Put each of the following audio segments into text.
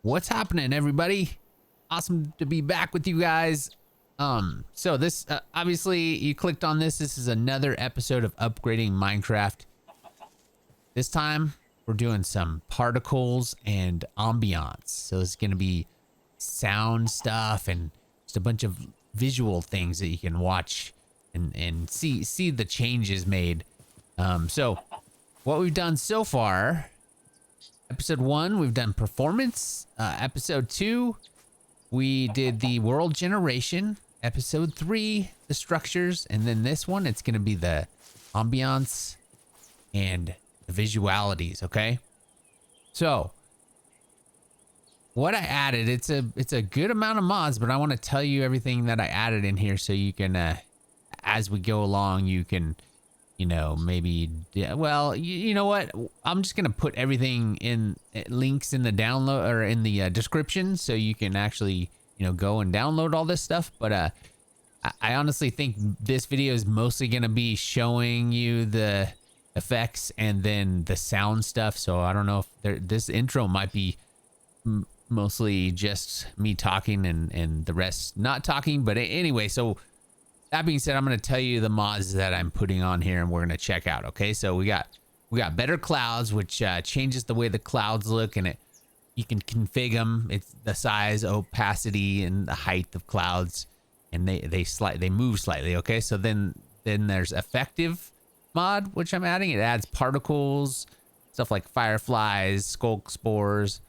What's happening, everybody? Awesome to be back with you guys. So this obviously you clicked on this. This is another episode of upgrading Minecraft. This time we're doing some particles and ambiance. So it's going to be sound stuff and just a bunch of visual things that you can watch and see the changes made. So what we've done so far, episode 1, we've done performance. Episode 2, we did the world generation. Episode 3, the structures. And then this one, it's going to be the ambiance and the visualities, okay? So what I added, it's a good amount of mods, but I want to tell you everything that I added in here so you can, as we go along, you can, you know, maybe, well, you know what? I'm just going to put everything in links in the download or in the description so you can actually, you know, go and download all this stuff. But I honestly think this video is mostly going to be showing you the effects and then the sound stuff. So I don't know if this intro might be mostly just me talking and the rest not talking. But anyway, so that being said, I'm going to tell you the mods that I'm putting on here and we're going to check out. Okay, so we got better clouds, which changes the way the clouds look, and you can configure them. It's the size, opacity, and the height of clouds, and they move slightly. Okay, so then there's effective mod, which I'm adding. It adds particles, stuff like fireflies, skulk spores,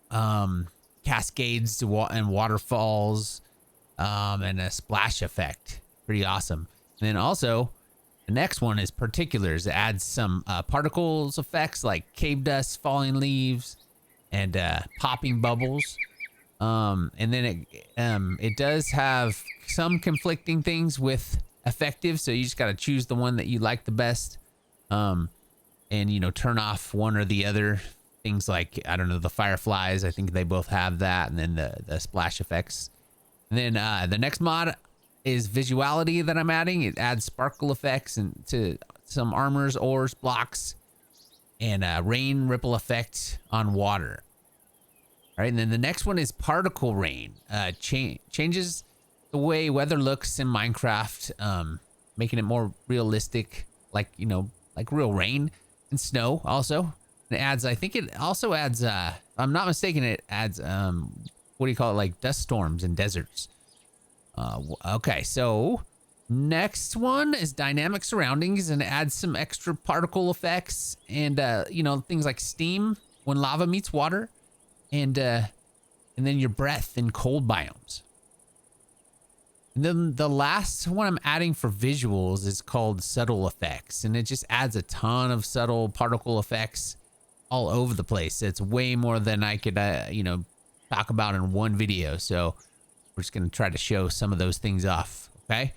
cascades and waterfalls. And a splash effect. Pretty awesome. And then also, the next one is particulars. It adds some particles effects like cave dust, falling leaves, and popping bubbles. And then it does have some conflicting things with effective, so you just got to choose the one that you like the best. And, you know, turn off one or the other. Things like, I don't know, the fireflies, I think they both have that, and then the splash effects. And then the next mod is Visuality that I'm adding. It adds sparkle effects and to some armors, ores, blocks, and rain ripple effect on water. All right, and then the next one is Particle Rain. Changes the way weather looks in Minecraft, making it more realistic, like, you know, like real rain and snow also. And it adds, I think it also adds, if I'm not mistaken, it adds, what do you call it, like dust storms in deserts. Okay, so next one is dynamic surroundings, and it adds some extra particle effects and you know, things like steam when lava meets water, and then your breath in cold biomes. And then the last one I'm adding for visuals is called subtle effects, and it just adds a ton of subtle particle effects all over the place. It's way more than I could you know, talk about in one video, so we're just gonna try to show some of those things off. Okay,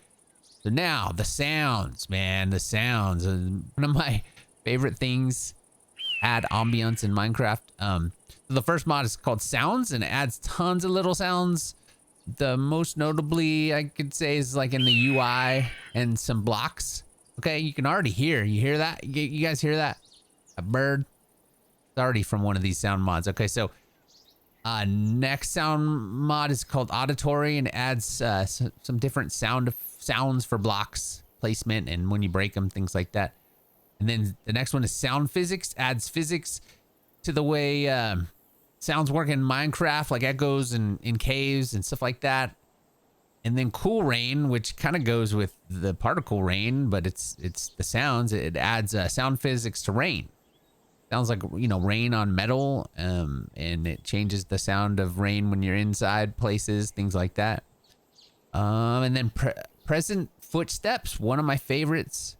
so now the sounds, man, the sounds, one of my favorite things. Add ambience in Minecraft. So the first mod is called sounds, and it adds tons of little sounds. The most notably I could say is like in the UI and some blocks. Okay, you can already hear, you hear that, you guys hear that? A bird. It's already from one of these sound mods. Okay, so next sound mod is called Auditory, and adds some different sounds for blocks placement and when you break them, things like that. And then the next one is sound physics. Adds physics to the way sounds work in Minecraft, like echoes in caves and stuff like that. And then Coolrain, which kind of goes with the particle rain, but it's the sounds. It adds sound physics to rain. Sounds like, you know, rain on metal, and it changes the sound of rain when you're inside places, things like that. And then present footsteps, one of my favorites.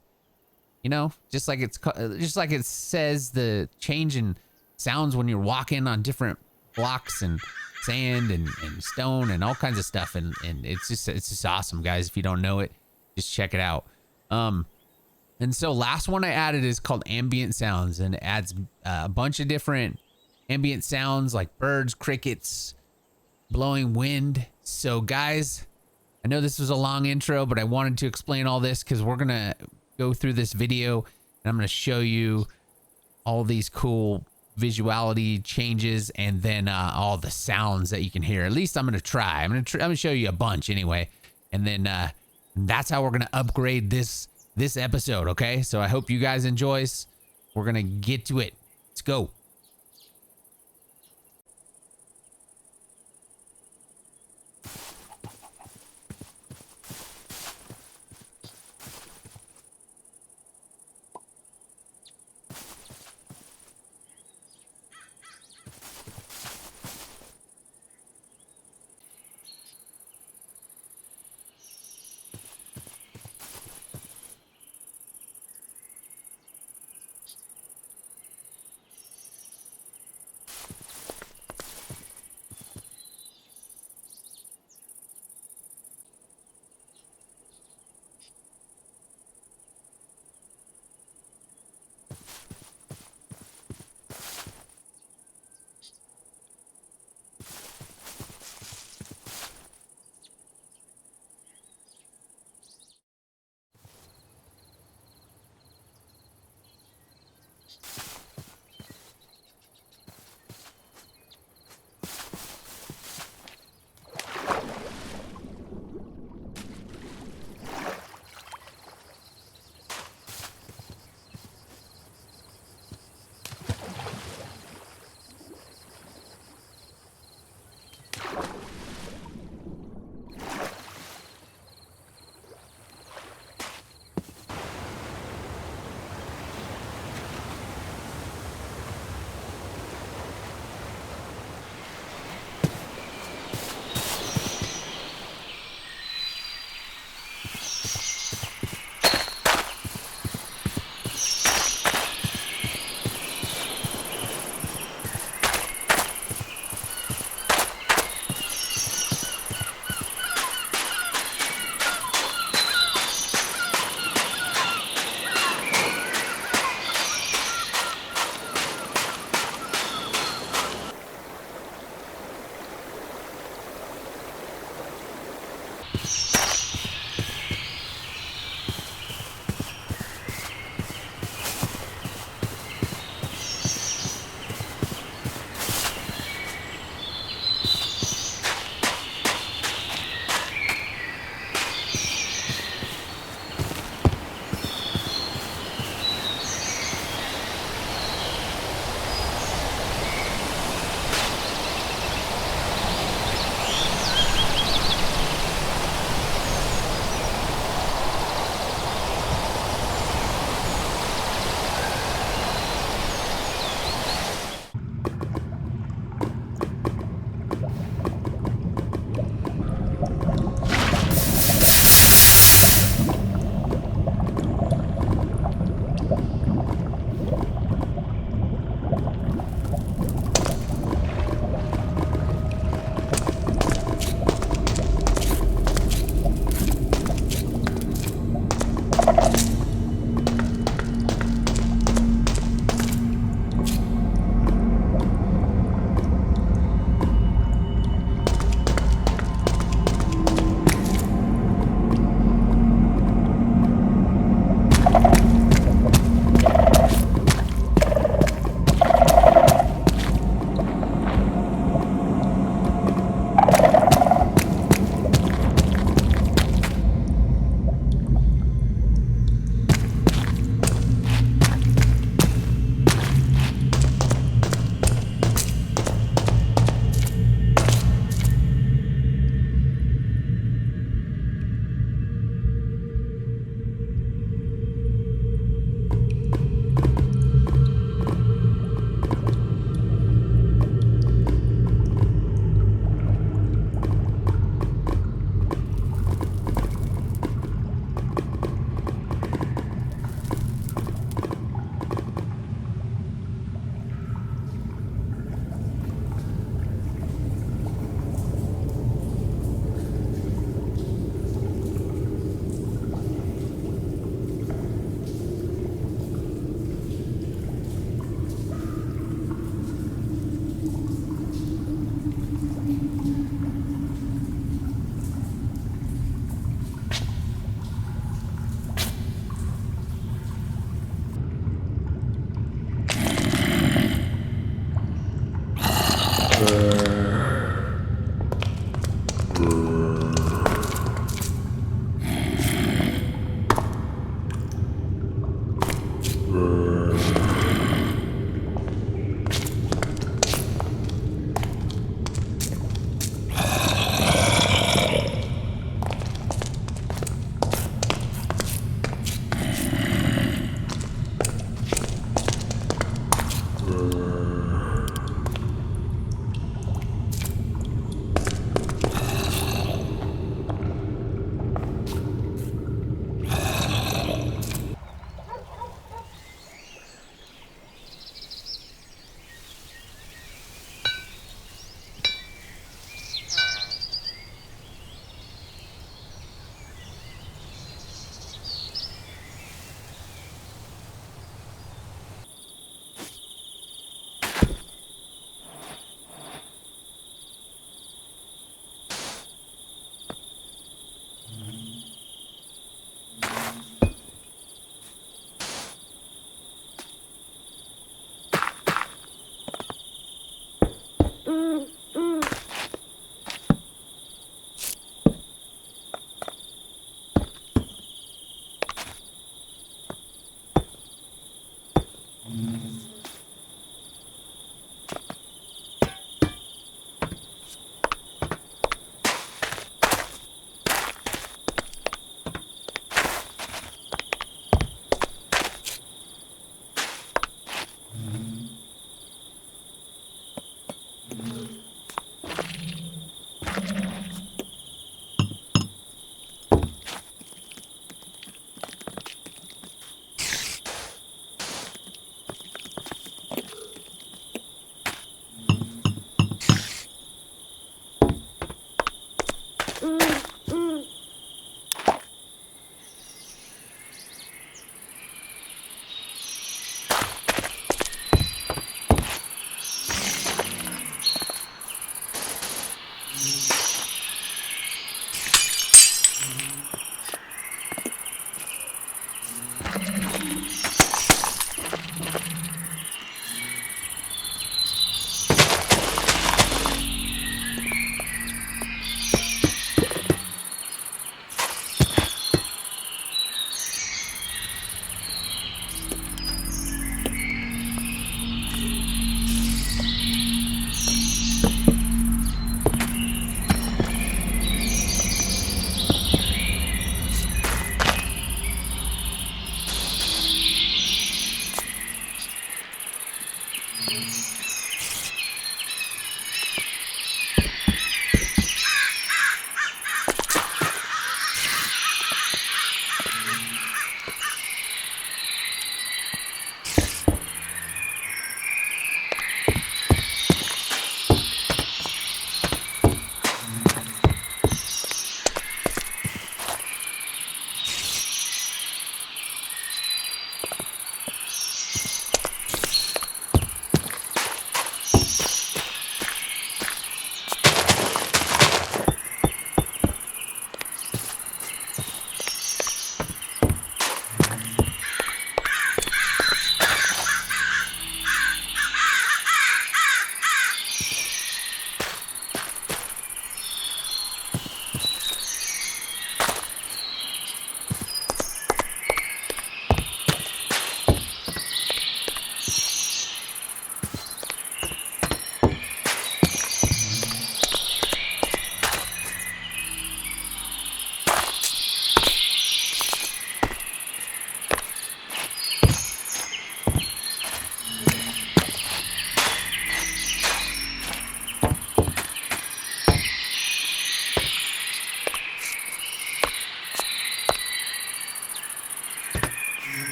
You know, just like it says, the change in sounds when you're walking on different blocks and sand and stone and all kinds of stuff, and it's just awesome, guys. If you don't know it, just check it out. And so last one I added is called Ambient sounds, and it adds a bunch of different ambient sounds like birds, crickets, blowing wind. So guys, I know this was a long intro, but I wanted to explain all this because we're gonna go through this video and I'm gonna show you all these cool visuality changes, and then all the sounds that you can hear. At least I'm gonna try. I'm gonna show you a bunch anyway, and then that's how we're gonna upgrade this episode. Okay, so I hope you guys enjoy. We're gonna get to it. Let's go.